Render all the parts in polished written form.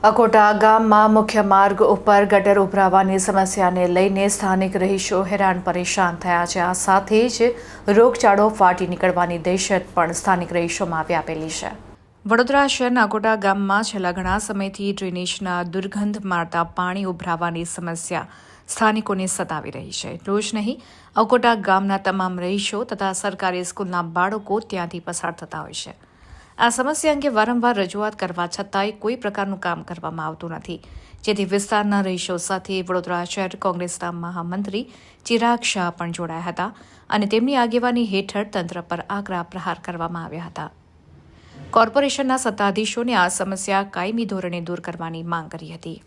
અકોટા ગામમાં મુખ્ય માર્ગ ઉપર ગટર ઉભરાવાની સમસ્યાને લઈને સ્થાનિક રહીશો હેરાન પરેશાન થયા છે। આ સાથે જ રોગચાળો ફાટી નીકળવાની દહેશત પણ સ્થાનિક રહીશોમાં વ્યાપેલી છે। વડોદરા શહેરના અકોટા ગામમાં છેલ્લા ઘણા સમયથી ડ્રેનેજના દુર્ગંધ મારતા પાણી ઉભરાવાની સમસ્યા સ્થાનિકોને સતાવી રહી છે। એટલું જ નહીં, અકોટા ગામના તમામ રહીશો તથા સરકારી સ્કૂલના બાળકો ત્યાંથી પસાર થતા હોય છે। આ સમસ્યા અંગે વારંવાર રજૂઆત કરવા છતાંય કોઈ પ્રકારનું કામ કરવામાં આવતું નથી, જેથી વિસ્તારના રહીશો સાથે વડોદરા શહેર કોંગ્રેસના મહામંત્રી ચિરાગ શાહ પણ જોડાયા હતા અને તેમની આગેવાની હેઠળ તંત્ર પર આકરા પ્રહાર કરવામાં આવ્યા હતા। કોર્પોરેશનના સત્તાધીશોને આ સમસ્યા કાયમી ધોરણે દૂર કરવાની માંગ કરી હતી।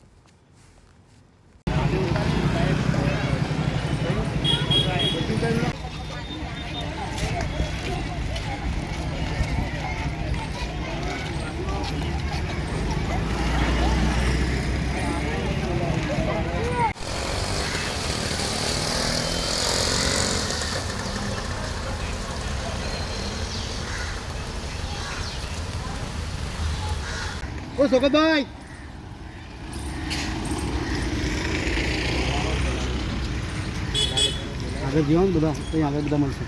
ओ सोगतभाई आगे जीवन बता तो आगे बता मल से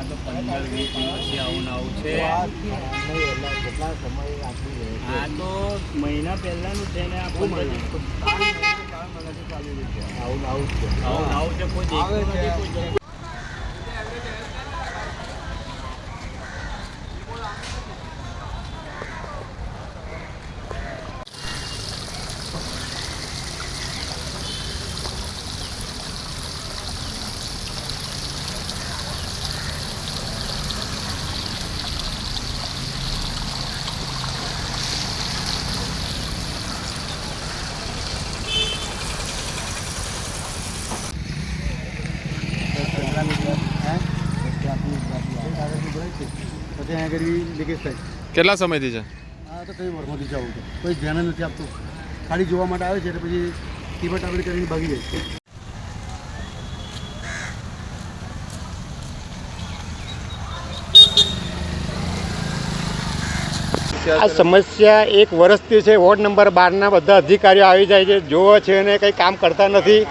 તો 15-20 દિવસથી આવું છે। આ તો મહિના પહેલાનું છે ને આ 15 આવું છે કોઈ દેખતું નથી કોઈ। કેટલા સમયથી છે? આ તો કઈ વર્ષોથી જવું છે, કોઈ ધ્યાન નથી આપતું, ખાલી જોવા માટે આવે છે એટલે પછી ટીમટ આગળ કરીને ભાગી જાય છે। આ સમસ્યા એક વર્ષથી છે। વોર્ડ નંબર 12ના બધા અધિકારીઓ આવી જાય છે, જોવે છે ને કંઈ કામ કરતા નથી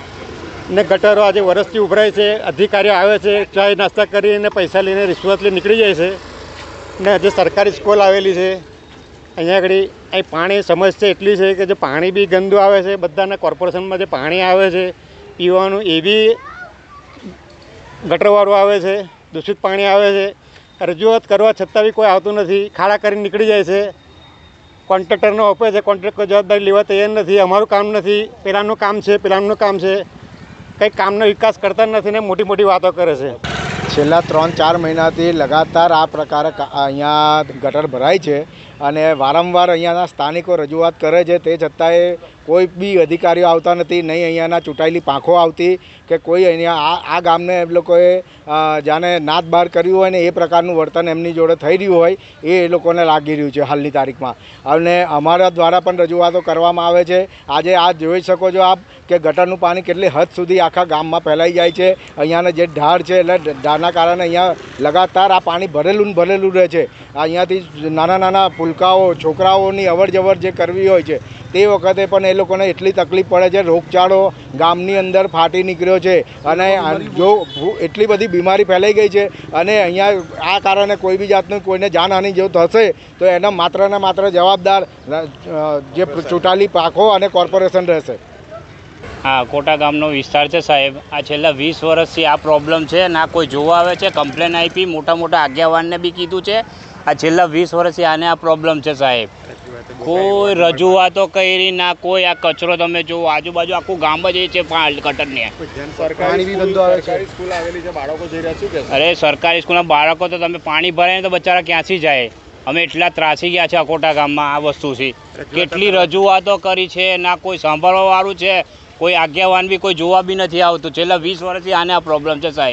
ને ગટરો આજે વર્ષથી ઉભરાય છે। અધિકારીઓ આવે છે, ચાય નાસ્તા કરીને પૈસા લઈને રિશ્વત લઈને નીકળી જાય છે ને જે સરકારી સ્કૂલ આવેલી છે અહીંયા આગળ અહીં પાણી સમસ્યા એટલી છે કે જે પાણી બી ગંદુ આવે છે। બધાના કોર્પોરેશનમાં જે પાણી આવે છે પીવાનું એ બી ગટરવાળું આવે છે, દૂષિત પાણી આવે છે। રજૂઆત કરવા છતાં બી કોઈ આવતું નથી, ખાડા કરીને નીકળી જાય છે। કોન્ટ્રાક્ટરનો આપે છે, કોન્ટ્રાક્ટર જવાબદારી લેવા તૈયાર નથી। અમારું કામ નથી, પેલાનું કામ છે, પેલાનું કામ છે, કંઈ કામનો વિકાસ કરતા નથી ને મોટી મોટી વાતો કરે છે। છેલ્લા 3-4 મહિનાથી લગાતાર આ પ્રકારે અહીંયા ગટર ભરાય છે અને વારંવાર અહીંયાના સ્થાનિકો રજૂઆત કરે છે, તે છતાંય કોઈ બી અધિકારીઓ આવતા નથી, નહીં અહીંયાના ચૂંટાયેલી પાંખો આવતી કે કોઈ અહીંયા આ ગામને એમ લોકોએ જાણે નાદ બહાર કર્યું હોય ને એ પ્રકારનું વર્તન એમની જોડે થઈ રહ્યું હોય એ લોકોને લાગી રહ્યું છે હાલની તારીખમાં। અને અમારા દ્વારા પણ રજૂઆતો કરવામાં આવે છે। આજે આ જોઈ શકો છો આપ કે ગટરનું પાણી કેટલી હદ સુધી આખા ગામમાં ફેલાઈ જાય છે। અહીંયાના જે ઢાળ છે એટલે ઢાળના કારણે અહીંયા લગાતાર આ પાણી ભરેલું ને ભરેલું રહે છે। અહીંયાથી નાના નાના પુલકાઓ છોકરાઓની અવર જવર જે કરવી હોય છે તે વખતે પણ એ લોકોને એટલી તકલીફ પડે છે। રોગચાળો ગામની અંદર ફાટી નીકળ્યો છે અને જો એટલી બધી બીમારી ફેલાઈ ગઈ છે અને અહીંયા આ કારણે કોઈ બી જાતનું કોઈને જાનહાનિ જેવું થશે તો એના માત્ર ને માત્ર જવાબદાર જે ચૂંટાયેલી પાંખો અને કોર્પોરેશન રહેશે। હા, અકોટા ગામનો વિસ્તાર છે સાહેબ। આ છેલ્લા 20 વર્ષથી આ પ્રોબ્લેમ છે, ના કોઈ જોવા આવે છે। કમ્પ્લેન આપી, મોટા મોટા આગેવાનને બી કીધું છે। આ છેલ્લા 20 વર્ષથી આને આ પ્રોબ્લેમ છે સાહેબ। કોઈ રજૂઆતો કરી ના કોઈ। આ કચરો તમે જુઓ, આજુબાજુ આખું ગામ જ છે ગટરને। અરે સરકારી સ્કૂલના બાળકો તો તમે પાણી ભરાય ને તો બચારા ક્યાંથી જાય? અમે એટલા ત્રાસી ગયા છે અકોટા ગામમાં આ વસ્તુથી। કેટલી રજૂઆતો કરી છે, ના કોઈ સાંભળવાવાળું છે, કોઈ આગેવાન બી કોઈ જોવા બી નથી આવતું। છેલ્લા 20 વર્ષથી આને આ પ્રોબ્લેમ છે સાહેબ।